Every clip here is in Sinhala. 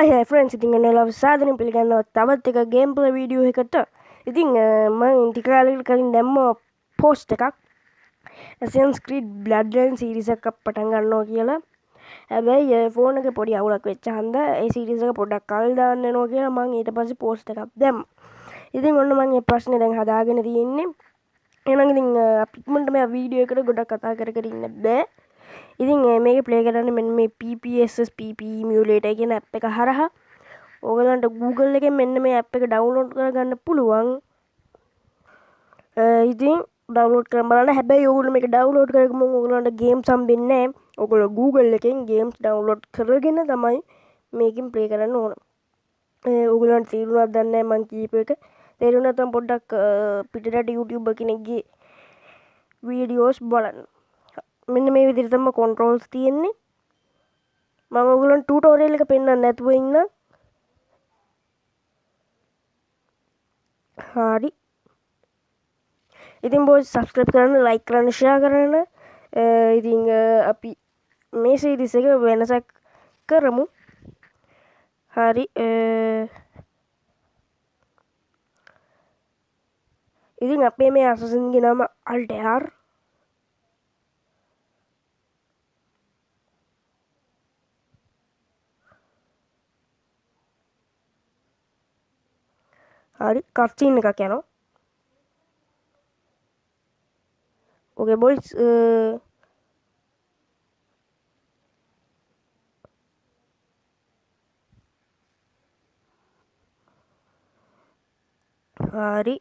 Hi friends, ඉතින් ඔයාලව සාදරයෙන් පිළිගන්නවා තවත් එක ගේම් ප්ලේ වීඩියෝ එකකට. ඉතින් මම ටික කාලයකට කලින් දැම්මා පෝස්ට් එකක් Assassin's Creed Bloodlines සීරීස් එකක් පටන් ගන්නවා කියලා. හැබැයි ෆෝන් එකේ පොඩි අවුලක් වෙච්ච හන්දා ඒ සීරීස් එක පොඩ්ඩක් කල් දාන්න වෙනවා කියලා මම ඊට පස්සේ පෝස්ට් එකක් දැම්මා. ඉතින් ඔන්න මම මේ ප්‍රශ්නේ දැන් හදාගෙන තියෙන්නේ. එහෙනම් ඉතින් අපි ඉක්මනට මේ වීඩියෝ එකට ගොඩක් කතා කර කර ඉන්න බෑ. ඉතින් මේක ප්ලේ කරන්න මෙන්න මේ PPSSPP emulator කියන ඇප් එක හරහා ඕගලන්ට Google එකෙන් මෙන්න මේ ඇප් එක ඩවුන්ලෝඩ් කරගන්න පුළුවන්. ඉතින් ඩවුන්ලෝඩ් කරන් බලන්න. හැබැයි ඕගොල්ලෝ මේක ඩවුන්ලෝඩ් කරගම ඕගලන්ට ගේම්ස් හම්බෙන්නේ නැහැ. ඕගොල්ලෝ Google එකෙන් ගේම්ස් ඩවුන්ලෝඩ් කරගෙන තමයි මේකෙන් ප්ලේ කරන්න ඕන. ඕගලන්ට තේරුණාද දන්නේ නැහැ මං කියපු එක. තේරුණා නැත්නම් පොඩ්ඩක් පිටරට YouTube කෙනෙක්ගේ වීඩියෝස් බලන්න. මෙන්න මේ විදිහට තමයි controls තියෙන්නේ. මම ඔයගොල්ලන්ට ටියුටෝරියල් එක පෙන්නන්න නැතුව ඉන්න. හරි. ඉතින් boys subscribe කරන්න, like කරන්න, share කරන්න. ඉතින් අපි මේ series එක වෙනසක් කරමු. හරි. ඉතින් අපේ මේ assassin ගේ නම Altair. හරි cutscene එකක් යනවා. Okay boys හරි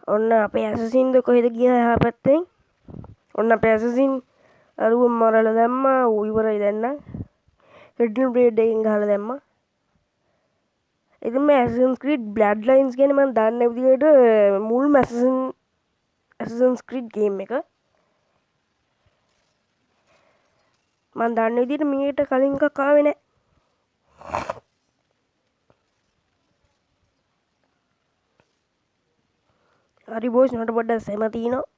ඔන්න අපේ assassin ද කොහෙද ගියා එහා පැත්තෙන්. ඔන්න අපේ assassin අරුව මරලා දැම්මා. ඌ ඉවරයි දැන් නම්. hidden blade එකෙන් ගහලා දැම්මා. ඉතින් මේ Assassin's Creed Bloodlines ගැන මම දන්න විදිහට මුල්ම Assassin's Creed game එක මම දන්න විදිහට මීට කලින් එකක් ආවේ නැහැ. හරි බොස් මට පොඩ්ඩක් සෙම තියෙනවා.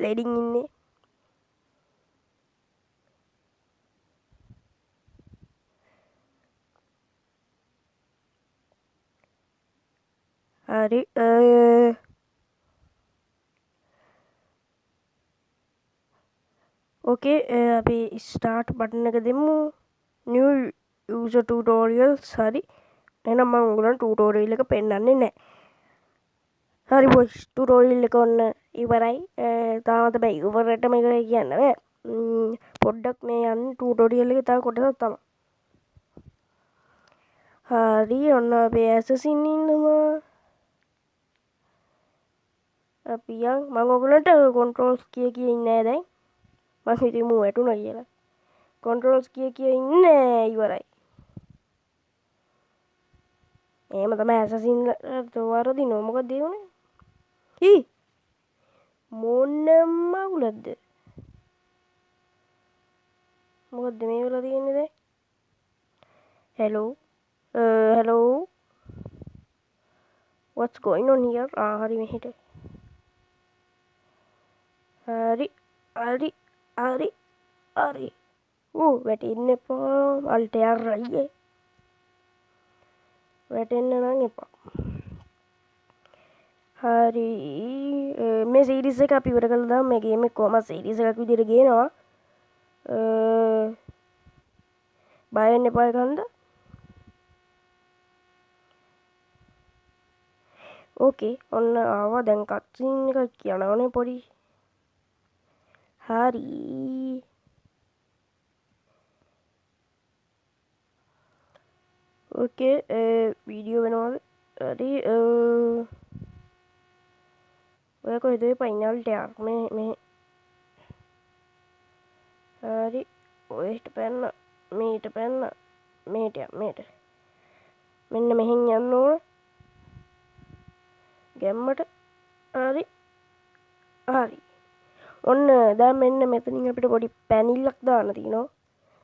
ලේඩින් ඉන්නේ. හරි ඕකේ අපි ස්ටාර්ට් බටන් එක දෙමු. new user tutorials. හරි එහෙනම් මම ඔයගලන්ට ටියුටෝරියල් එක පෙන්නන්නේ නැහැ. හරි බොස් ටියුටෝරියල් එක ඔන්න ඉවරයි. තාමත් බෑ ඉවරටම ඉවරයි කියන්න බෑ. පොඩ්ඩක් මේ යන්න ටියුටෝරියල් එකේ තව කොටසක් තමයි. හරි ඔන්න අපේ assassin ඉන්නවා. අපි යන් මම ඔයගලන්ට controls කිය ඉන්නේ නැහැ දැන්. මම හිතුවේ මූ වැටුණා කියලා. controls කිය ඉන්නේ ඉවරයි. එහෙම තමයි assassin වරදිනවා. මොකද ඒ උනේ? හි මොන මගුලක්ද? මොකද මේ වෙලා තියෙන්නේ දැන්? hello hello what's going on here? හරි මෙහෙට. හරි හරි හරි හරි වැටෙන්න එපා. Altair අයියේ වැටෙන්න නම් එපා. හරි මේ සීරීස් එක අපි ඉවර කළා. දාම මේ ගේම් එක කොහමද සීරීස් එකක් විදිහට ගේනවා. බය වෙන්න එපා කන්ද. ඕකේ ඔන්න ආවා. දැන් කට්සින් එකක් කියනවනේ පොඩි. හරි ඕකේ වීඩියෝ වෙනවද? හරි ඔය කොහෙද පයින් Altair මේ හරි ඔයට පැන්න මේට පැන්න මේට මෙන්න මෙහෙන් යන්න ඕන ගැම්මට. හරි හරි ඔන්න දැන් මෙන්න මෙතනින් අපිට පොඩි පැනිල්ලක් දාන්න තියෙනවා.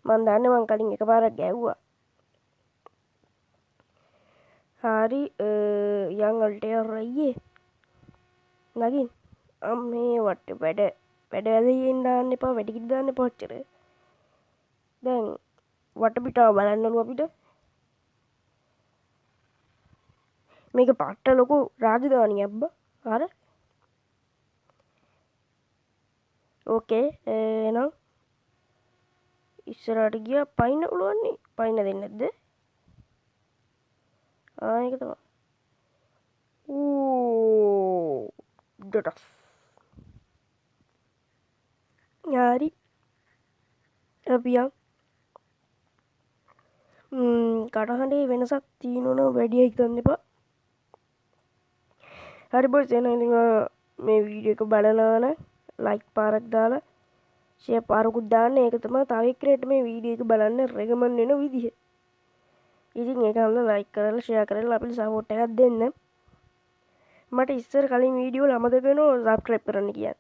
මම දන්නේ මං කලින් එකපාරක් ගැව්වා. හරි යන් Altair අයියේ නගින් අම්මේ වට වැඩ වැඩ වැදීන් දාන්න එපා වැඩිකිට දාන්න පොච්චර දැන් වටපිටාව බලන්නලු අපිට මේක පට්ට ලොකු රාජධානියක් බ අර ඕකේ එනම් ඉස්සරට ගිය පයින්න පුළුවන්නේ පයින්න දෙන්න නැද්ද ආයක තම ඩොටස් යාරි අපියන් කටහඬේ වෙනසක් තියනන වැඩිය හිතන්න එපා හරි බොස් එන මේ වීඩිය එක බලනාන ලයික් පාරක් දාලා ෂය පාරකුත් දාන්න ඒක තම තවක්‍රේට මේ වීඩිය එක බලන්න රෙගමන් වෙන විදිහ ඉතින් ඒකල ලයික් කරල ෂය කරල අපි සපෝට් එකක් දෙන්න මට ඉස්සර කලින් වීඩියෝ ළමදගෙන සබ්ක්‍රප් කරන්න කියන්න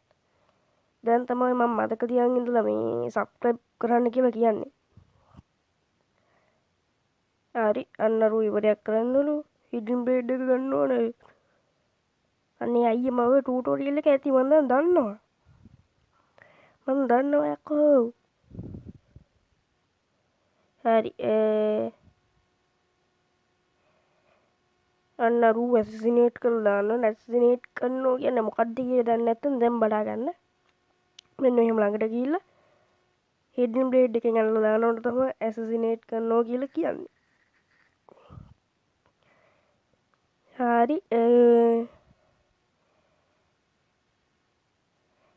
දැන් තමයි මම මතක තියන් ඉඳලා මේ සබ්ස්ක්‍රයිබ් කරන්න කියලා කියන්නේ හරි අන්නරු ඉවරයක් කරන්නලු හිඩින් බ්‍රේඩ් එක ගන්න ඕනේ අනේ අයිය මව ටූටෝරියල් එක ඇති මන්ද දන්නවා මම දන්නවා යකෝ හරි අන්නරු ඇසිනේට් කරලා දාන්න ඇසිනේට් කරනවා කියන්නේ මොකක්ද කියලා දන්නේ නැත්නම් දැන් බලා ගන්න මෙන්න එහෙම ළඟට ගිහිල්ලා හිඩන් බ්ලේඩ් එකෙන් අල්ලලා දානකොට තමයි ඇසිනේට් කරනවා කියලා කියන්නේ හරි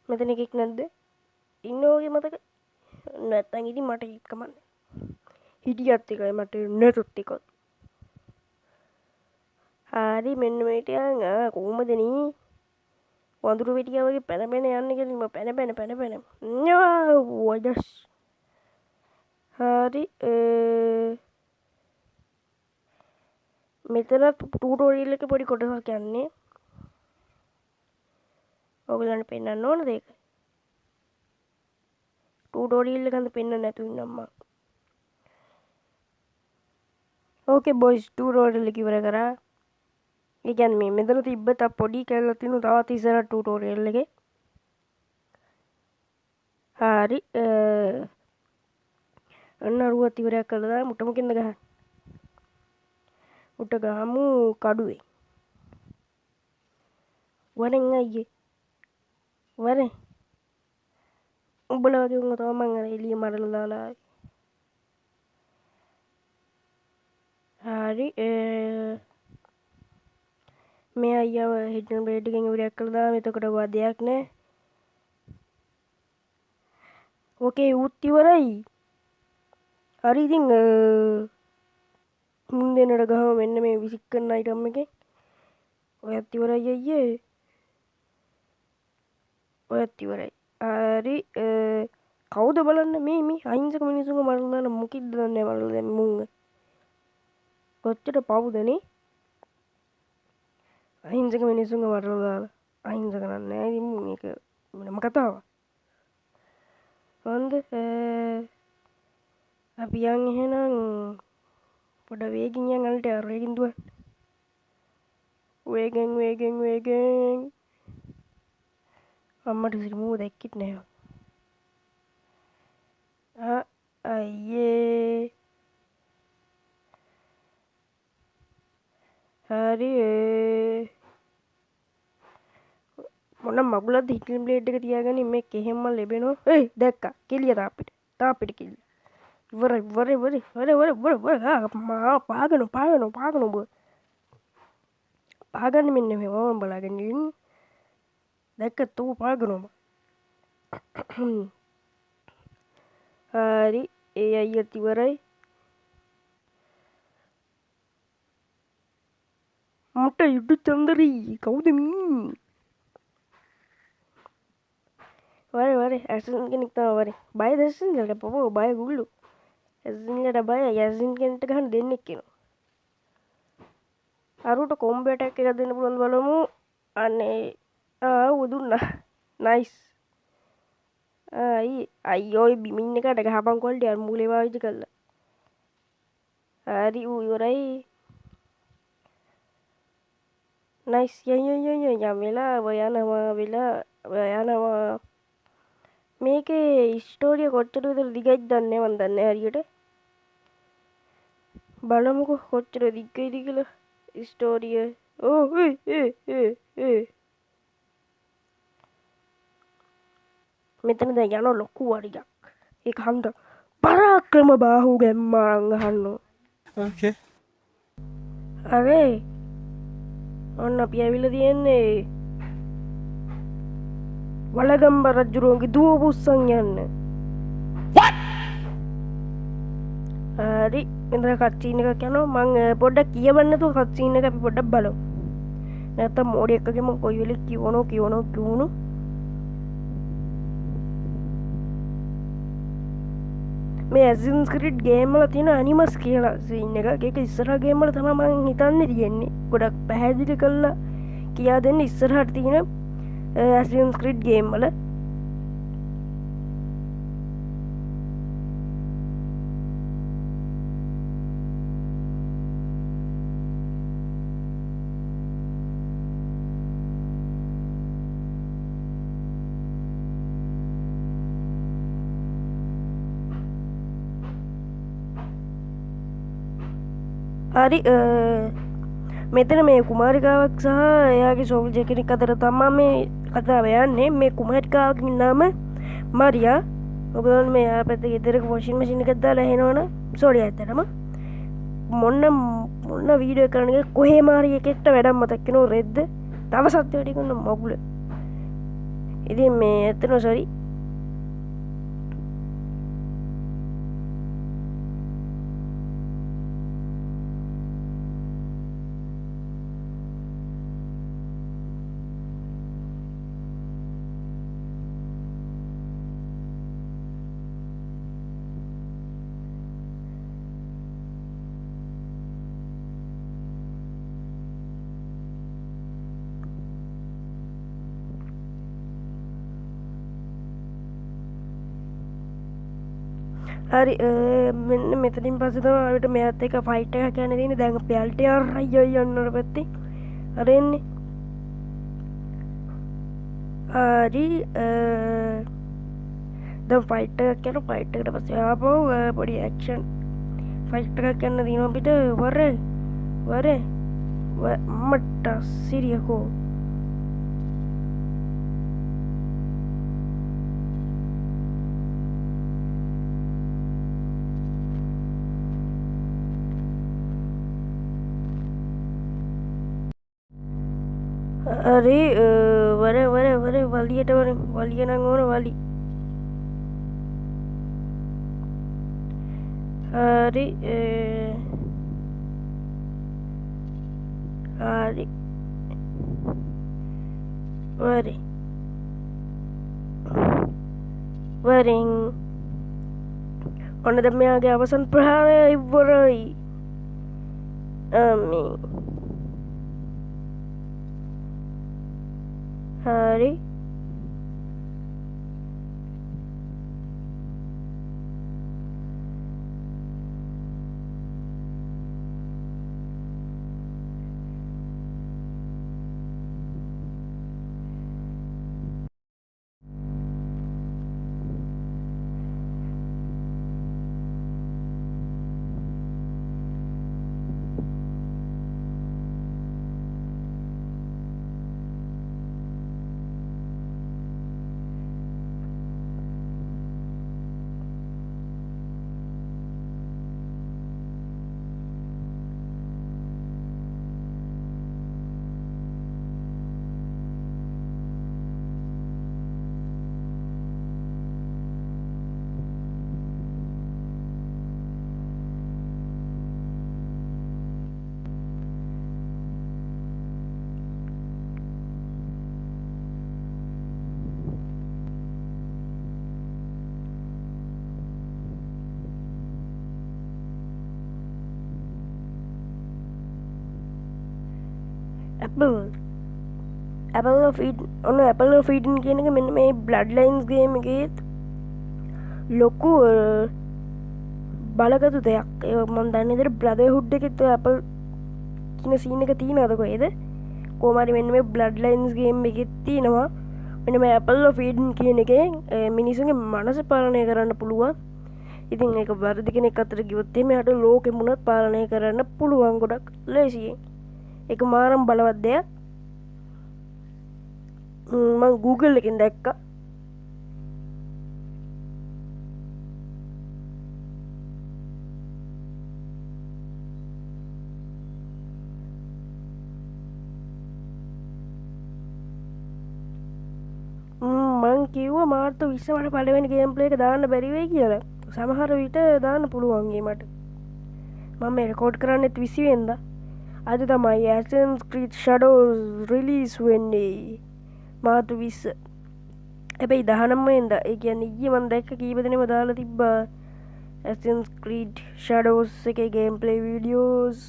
මෙතන එකෙක් නැද්ද ඉන්නෝගේ මතක නැත්තම් ඉතින් මට හිත කමන්නේ හිටියත් එකයි මට නැතුත් එකයි හරි මෙන්න මේට යන් කොහොමද නේ වඳුරු වෙටියා වගේ පැන පැන යන්න කියලා මම පැන පැන වඩස් හරි මෙතන ටූටෝරියල් එක පොඩි කොටසක් යන්නේ ඔයගලන්ට පෙන්නන්න ඕන දෙයක ටූටෝරියල් එක ගන්න පෙන්නන්න නැතුව ඉන්නම් මම ඕකේ බොයිස් ටූටෝරියල් එක ඉවර කරා ඒ කියන්නේ මේ මෙතන තිබ්බ තා පොඩි කැලක් තියෙනවා තවත් ඉස්සර ටූටෝරියල් එකේ හරි අන්න අරුවත් ඉවරයක් කළා දාලා මුටමකින්ද ගහන්න උට ගහමු කඩුවේ වරෙන් අයියේ වරෙන් උඹලා වගේ උන් තමයි මං අර එළිය මරලා දාලා හරි මේ අයියව හිටන් බ්‍රේඩ් එකෙන් ඉවරයක් කළා දාලා එතකොට වදයක් නෑ ඕකේ උත් ඉවරයි හරි ඉතින් මුන් දෙන්නට ගහම මෙන්න මේ විසික් කරන අයිටම් එකෙන් ඔයත් ඉවරයි අයියේ ඔයත් ඉවරයි හරි කවුද බලන්න මේ අහිංසක මිනිස්සුන්ව මරලා දාලා මොකෙද්ද දන්නේ මරලා දැන් මුංග කොච්චර පවුදනේ අහිංසක මිනිස්සුන්ව මරලා දාලා අහිංසක නෑ ඉතින් මේක වෙනම කතාවක් හොඳ අපි යන් එහෙනම් පොඩ වේගින් යන් අල්ට වේගින් දුවන්න වේගෙන් අම්මට සිරිමුව දැක්කිත් නෑ අයියේ හරි මොන මගුලක්ද හිටන් බ්ලේඩ් එක තියාගන්නේ මේ කෙහෙම්ම ලැබෙනවා ඒ දැක්කා කෙලිය තාප්පිට කෙලිය ඉවරයි පාගන ඔබ පාගන්න මෙන්න මේ මම බලාගෙන දැක්කත් ඔබ පාගනොම හරි ඒ අයියත් ඉවරයි මට යුඩු චන්දරී කවුද වර ඇසන් කෙනෙක් තම වර බය දසින්ට පොපෝ බය ගුල්ලු ඇසින්ට බය යසින් කෙනට ගහන් දෙන්නෙක් කෙනවා අරුට කොම්බටක් එක දෙන්න පුළන් බලමු අන්නේ උදුන්න නයිස් අයියෝයි බිමින්න එකට ගහපන් කොල්ට අර මුලේවාවිජ කල්ල හරි වූ ඉවරයි නයිස් යම් වෙලා ඔයනවා වෙලා ඔයනවා මේකේ ස්ටෝරිය කොච්චර විතර දිගයිද දන්නේ මන් දන්නේ හරියට. බලමුකෝ කොච්චර දිගයිද කියලා ස්ටෝරිය. ඕ මෙතන දැන් යන ලොකු වරියක්. ඒක හන්ද පරාක්‍රම බාහුව ගැම්මාරන් අහන්න. Okay. අරේ ඔන්න අපි ඇවිල්ලා තියෙන්නේ වලගම්බ රජුරුවන්ගේ දුව පුස්සන් යන්න. හරි මෙතන කච්චීන එකක් යනවා. මං පොඩ්ඩක් කියවන්න නැතුව කච්චීන එක අපි පොඩ්ඩක් බලමු. නැත්තම් මොඩි එකගේ මං කොයි වෙලේ කියවනෝ මේ ඇසින්ස් ක්‍රීඩ් ගේම් වල තියෙන ඇනිමස් කියලා සීන් එක. ඒක ඉස්සරහ ගේම් වල තමයි මං හිතන්නේ තියෙන්නේ. ගොඩක් පැහැදිලි කරලා කියා දෙන්න ඉස්සරහට තියෙන ඇසින්ස් ක්‍රීඩ් ගේම් වල. හරි මෙතන මේ කුමාරිකාවක් සහ එයාගේ සෝල්ජර් කෙනෙක් අතර තමයි මේ කතාව යන්නේ. මේ කුමාරිකාවගේ නම මරියා. ඔයගොල්ලෝ මේ අපිට ගෙදරක වොෂින් මැෂින් එකක් දාලා එහෙනවනම් සෝරි ඇත්තටම මොන්න වීඩියෝ කරන්නේ කොහේ මාරි එකෙක්ට වැඩක් මතක් වෙනව රෙද්ද තව සත්‍ය වැඩි කරන මගුල. ඉතින් මේ ඇත්තටම සෝරි. හරි මෙන්න මෙතනින් පස්සේ තමයි අපිට මෙයාත් එක්ක ෆයිට් එකක් යන්න තියෙන්නේ. දැන් අපි අල්ටිආර් අයියෝ යන්නර පැත්තේ අර එන්නේ. හරි දැන් ෆයිට් එකක් යන ෆයිට් එකට පස්සේ ආපහු පොඩි ඇක්ෂන් ෆයිට් එකක් යන්න තියෙනවා අපිට. වරේ මට සිරියකෝ හරි වර වලියට වලිය නම් ඕන වලි. හරි හරි වරින් ඔන්න දැන් මෙයාගේ අවසන් ප්‍රහාරය ඉවරයි. හරි ඇපල් ෆීඩ් ඔන්න ඇපල් ෆීඩන් කියන එක මෙන්න මේ බ්ලඩ් ලයින්ස් ගේම් එකේත් ලොකු බලගතු දෙයක්. ඒ මම දන්නේ විදිහට බ්‍රදර්හුඩ් එකෙත් ඔය ඇපල් කියන සීන් එක තියෙනවද කොහෙද? කොහොම හරි මෙන්න මේ බ්ලඩ් ලයින්ස් ගේම් එකෙත් තියෙනවා. මෙන්න මේ Apple ෆීඩන් කියන එකෙන් මිනිසුන්ගේ මනස පාලනය කරන්න පුළුවන්. ඉතින් ඒක වැරදි කෙනෙක් අතට ගියොත් එමෙයාට ලෝකෙ මුණත් පාලනය කරන්න පුළුවන් ගොඩක් ලේසියෙන්. ඒක මාරම් බලවත් දෙයක්. මම Google එකෙන් දැක්කා. මං කිව්වා මාර්තු 20 මට පළවෙනි ගේම් ප්ලේ එක දාන්න බැරි වෙයි කියලා. සමහර විට දාන්න පුළුවන් මට. මම මේ රෙකෝඩ් කරන්නෙත් 20 වෙනිදා. අද තමයි Assassin's Creed Shadows රිලීස් වෙන්නේ. මාර්තු 20. හැබැයි 19 වෙනිදා. ඒ කියන්නේ ඊයේ මම දැක්ක කීප දෙනෙක්ම දාලා තිබ්බා Assassin's Creed Shadows එකේ ගේම් ප්ලේ වීඩියෝස්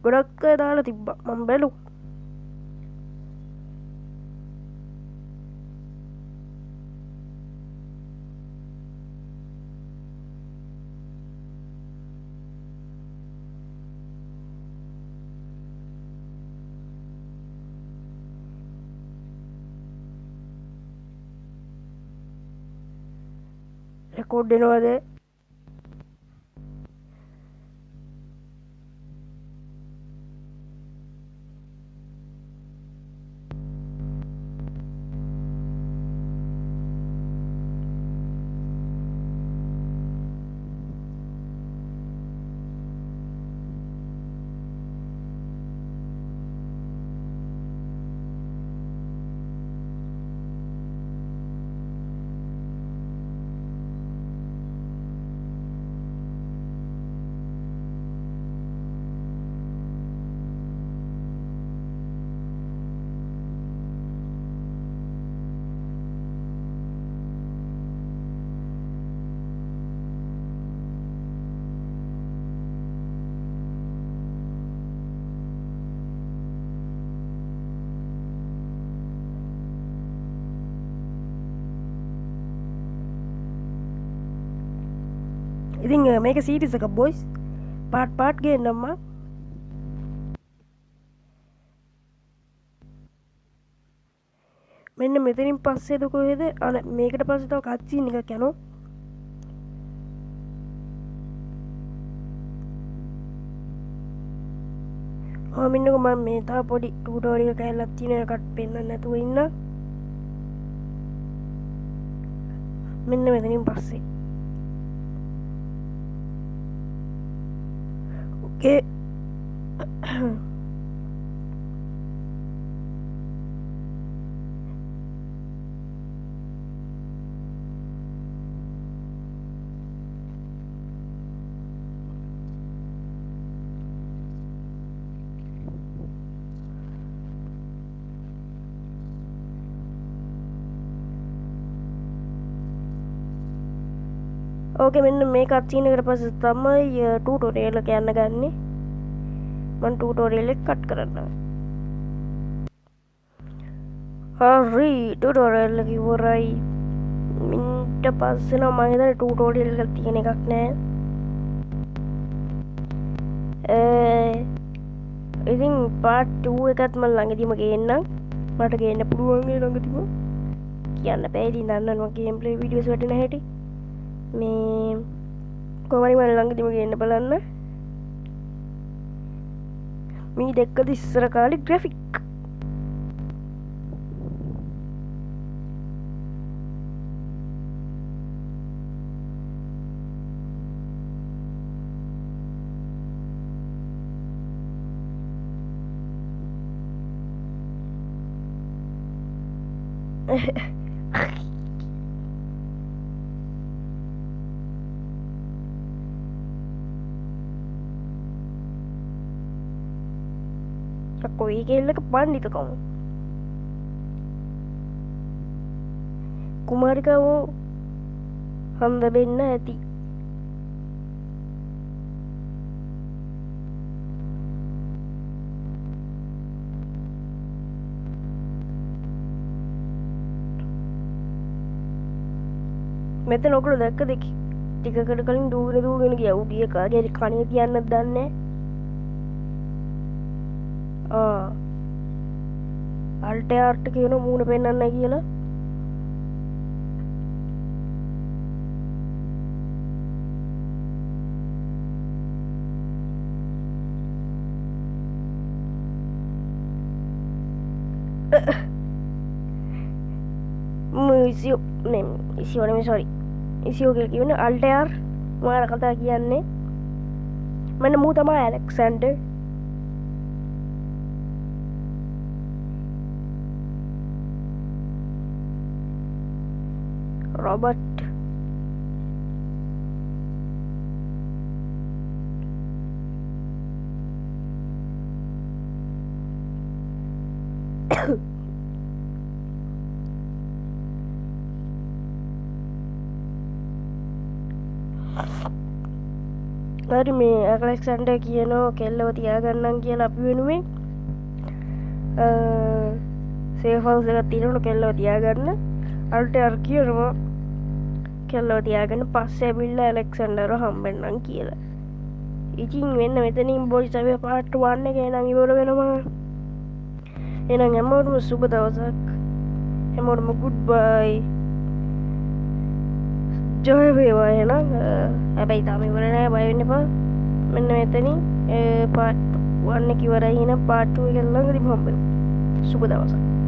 ගොඩක් අය දාලා තිබ්බා. මම බැලුවා. රෙකෝඩ් වෙනවද? ඉතින් මේක සීරීස් එකක් බොයිස්. පාට් ගේන්නම් මම. මෙන්න මෙතනින් පස්සේද කොහෙද? අන මේකට පස්සේ තව කට්සීන් එකක් යනවා. මින්නක මම මේ තා පොඩි ටියුටෝරියල් කැලක් තියෙන එකක් පෙන්නන්න නැතුව ඉන්න. මෙන්න මෙතනින් පස්සේ Okay. ඕකේ මෙන්න මේ කට්සීන් එකට පස්සේ තමයි ටියුටෝරියල් එක යන්න ගන්නේ. මම ටියුටෝරියල් එක කට් කරන්නම්. හරි ටියුටෝරියල් එක ඉවරයි. ඊට පස්සේ නම් මම හිතන්නේ ටියුටෝරියල් එක තියෙන එකක් නෑ. ඉතින් part 2 එකත් මම ළඟදිම ගේන්නම්. මට ගේන්න පුළුවන් ඒ ළඟදිම. කියන්න බෑ ඉතින් දන්නවනේ මම ගේම් ප්ලේ වීඩියෝස් වටින හැටි. මේ කොහමරි මම ළඟදිම ගේන්න බලන්න. මේ දැක්කද ඉස්සර කාලේ ග්‍රැෆික්. කොයි කෙල්ලක පණ්ඩිතකම කුමාරිකාවෝ හඳ වෙන්න ඇති. මෙතන ඔගොල්ලෝ දැක්කද ටිකකට කලින් දූගෙන ගියා. උඩිය කාගේ කණේ තියන්නත් දන්නේ නැහැ. අල්ටයාර්ට කියන මූුණ පෙන්න්න කියලා ඉසිෝ ඉසිවනම සොරි ඉසිෝ කියල කියවන අල්ටයාර් මාර කතා කියන්නේ මන්න මූ තමා ඇලෙක්සන්ඩ රොබට් හරි මේ ඇලෙක්සන්ඩර් කියනෝ කෙල්ලව තියාගන්නම් කියලා අපි වෙනුවෙන් සේෆවුස් එකක් තියෙනවනේ කෙල්ලව තියාගන්න අල්ටයාර් කියනවා කෙල්ලව තියාගන්න පස්සේ ඇවිල්ලා ඇලෙක්සන්ඩර්ව හම්බෙන්නම් කියලා. ඉතින් වෙන්න මෙතනින් බොයිස් අපි පාර්ට් 1 එක එනං ඉවර වෙනවා. එහෙනම් හැමෝටම සුබ දවසක්. හැමෝටම ගුඩ් බයි. ජොය වේවා එහෙනම්. හැබැයි තාම ඉවර නෑ බය වෙන්න එපා. මෙන්න මෙතනින් පාර්ට් 1 එක ඉවරයි. එහෙනම් පාර්ට් 2 එක ළඟදී හම්බෙමු. සුබ දවසක්.